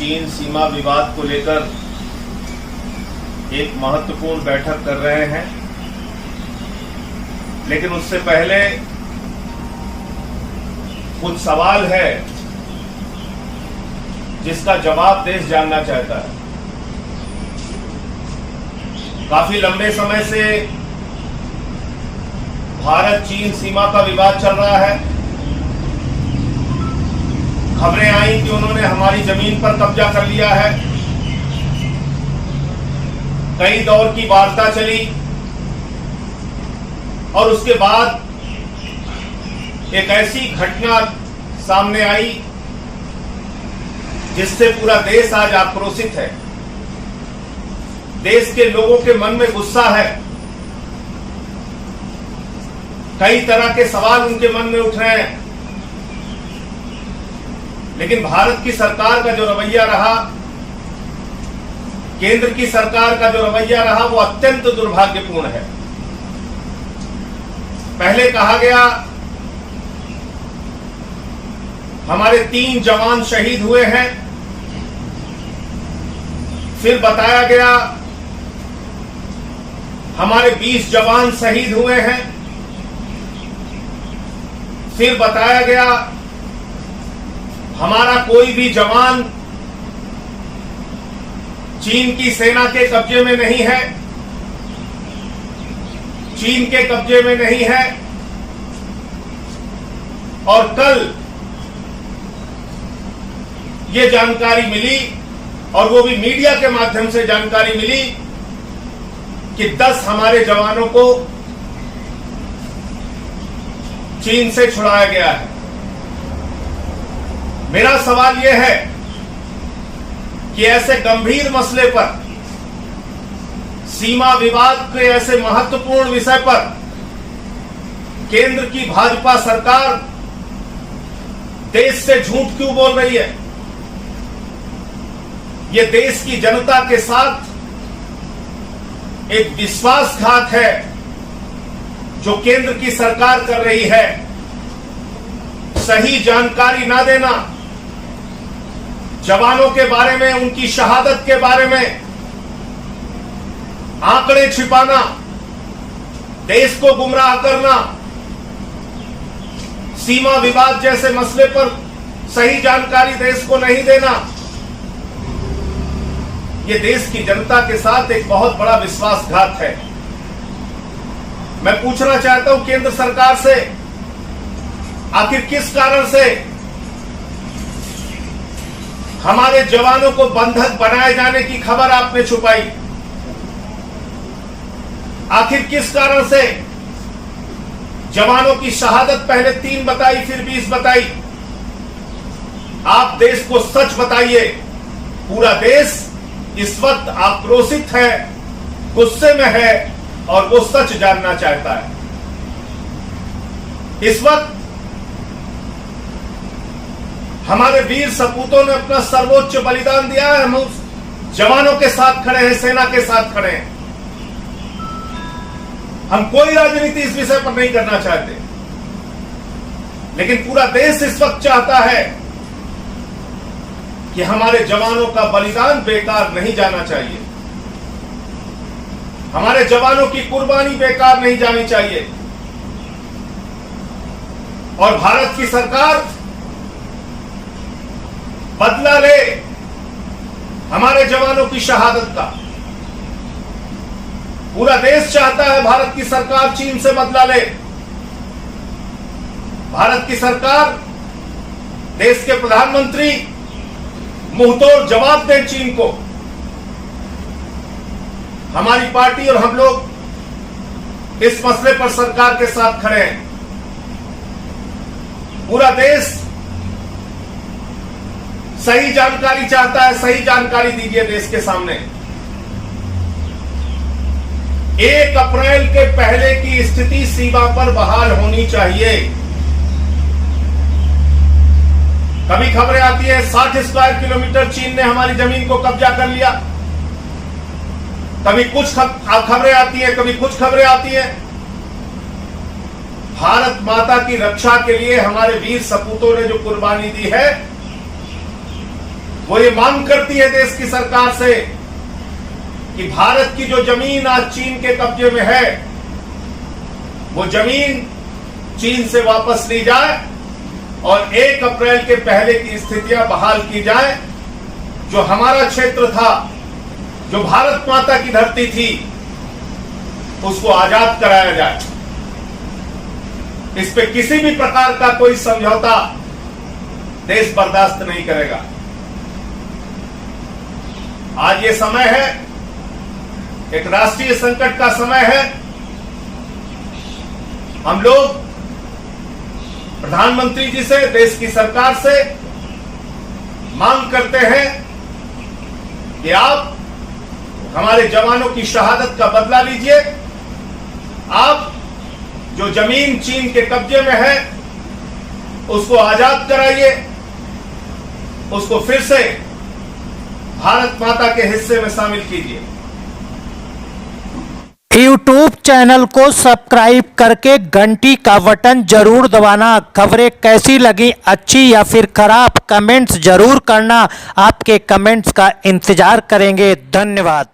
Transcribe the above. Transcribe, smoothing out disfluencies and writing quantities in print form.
चीन सीमा विवाद को लेकर एक महत्वपूर्ण बैठक कर रहे हैं, लेकिन उससे पहले कुछ सवाल है जिसका जवाब देश जानना चाहता है। काफी लंबे समय से भारत चीन सीमा का विवाद चल रहा है। खबरें आई कि उन्होंने हमारी जमीन पर कब्जा कर लिया है। कई दौर की वार्ता चली और उसके बाद एक ऐसी घटना सामने आई जिससे पूरा देश आज आक्रोशित है। देश के लोगों के मन में गुस्सा है। कई तरह के सवाल उनके मन में उठ रहे हैं, लेकिन भारत की सरकार का जो रवैया रहा, केंद्र की सरकार का जो रवैया रहा, वो अत्यंत दुर्भाग्यपूर्ण है। पहले कहा गया हमारे 3 जवान शहीद हुए हैं, फिर बताया गया हमारे 20 जवान शहीद हुए हैं, फिर बताया गया हमारा कोई भी जवान चीन की सेना के कब्जे में नहीं है, चीन के कब्जे में नहीं है। और कल ये जानकारी मिली, और वो भी मीडिया के माध्यम से जानकारी मिली, कि 10 हमारे जवानों को चीन से छुड़ाया गया है। मेरा सवाल यह है कि ऐसे गंभीर मसले पर, सीमा विवाद के ऐसे महत्वपूर्ण विषय पर केंद्र की भाजपा सरकार देश से झूठ क्यों बोल रही है? ये देश की जनता के साथ एक विश्वासघात है जो केंद्र की सरकार कर रही है। सही जानकारी ना देना, जवानों के बारे में, उनकी शहादत के बारे में आंकड़े छिपाना, देश को गुमराह करना, सीमा विवाद जैसे मसले पर सही जानकारी देश को नहीं देना, यह देश की जनता के साथ एक बहुत बड़ा विश्वासघात है। मैं पूछना चाहता हूं केंद्र सरकार से, आखिर किस कारण से हमारे जवानों को बंधक बनाए जाने की खबर आपने छुपाई? आखिर किस कारण से जवानों की शहादत पहले 3 बताई, फिर 20 बताई? आप देश को सच बताइए। पूरा देश इस वक्त आक्रोशित है, गुस्से में है, और वो सच जानना चाहता है। इस वक्त हमारे वीर सपूतों ने अपना सर्वोच्च बलिदान दिया है। हम उस जवानों के साथ खड़े हैं, सेना के साथ खड़े हैं। हम कोई राजनीति इस विषय पर नहीं करना चाहते, लेकिन पूरा देश इस वक्त चाहता है कि हमारे जवानों का बलिदान बेकार नहीं जाना चाहिए, हमारे जवानों की कुर्बानी बेकार नहीं जानी चाहिए। और भारत की सरकार बदला ले हमारे जवानों की शहादत का। पूरा देश चाहता है भारत की सरकार चीन से बदला ले। भारत की सरकार, देश के प्रधानमंत्री मुंहतोड़ जवाब दें चीन को। हमारी पार्टी और हम लोग इस मसले पर सरकार के साथ खड़े हैं। पूरा देश सही जानकारी चाहता है, सही जानकारी दीजिए देश के सामने। 1 अप्रैल के पहले की स्थिति सीमा पर बहाल होनी चाहिए। कभी खबरें आती है 60 स्क्वायर किलोमीटर चीन ने हमारी जमीन को कब्जा कर लिया, कभी कुछ खबरें आती है, कभी कुछ खबरें आती है। भारत माता की रक्षा के लिए हमारे वीर सपूतों ने जो कुर्बानी दी है, वो ये मांग करती है देश की सरकार से कि भारत की जो जमीन आज चीन के कब्जे में है, वो जमीन चीन से वापस ली जाए और 1 अप्रैल के पहले की स्थितियां बहाल की जाए। जो हमारा क्षेत्र था, जो भारत माता की धरती थी, उसको आजाद कराया जाए। इस पे किसी भी प्रकार का कोई समझौता देश बर्दाश्त नहीं करेगा। आज ये समय है, एक राष्ट्रीय संकट का समय है। हम लोग प्रधानमंत्री जी से, देश की सरकार से मांग करते हैं कि आप हमारे जवानों की शहादत का बदला लीजिए। आप जो जमीन चीन के कब्जे में है, उसको आजाद कराइए, उसको फिर से भारत माता के हिस्से में शामिल कीजिए। YouTube चैनल को सब्सक्राइब करके घंटी का बटन जरूर दबाना। खबरें कैसी लगी, अच्छी या फिर खराब, कमेंट्स जरूर करना। आपके कमेंट्स का इंतजार करेंगे। धन्यवाद।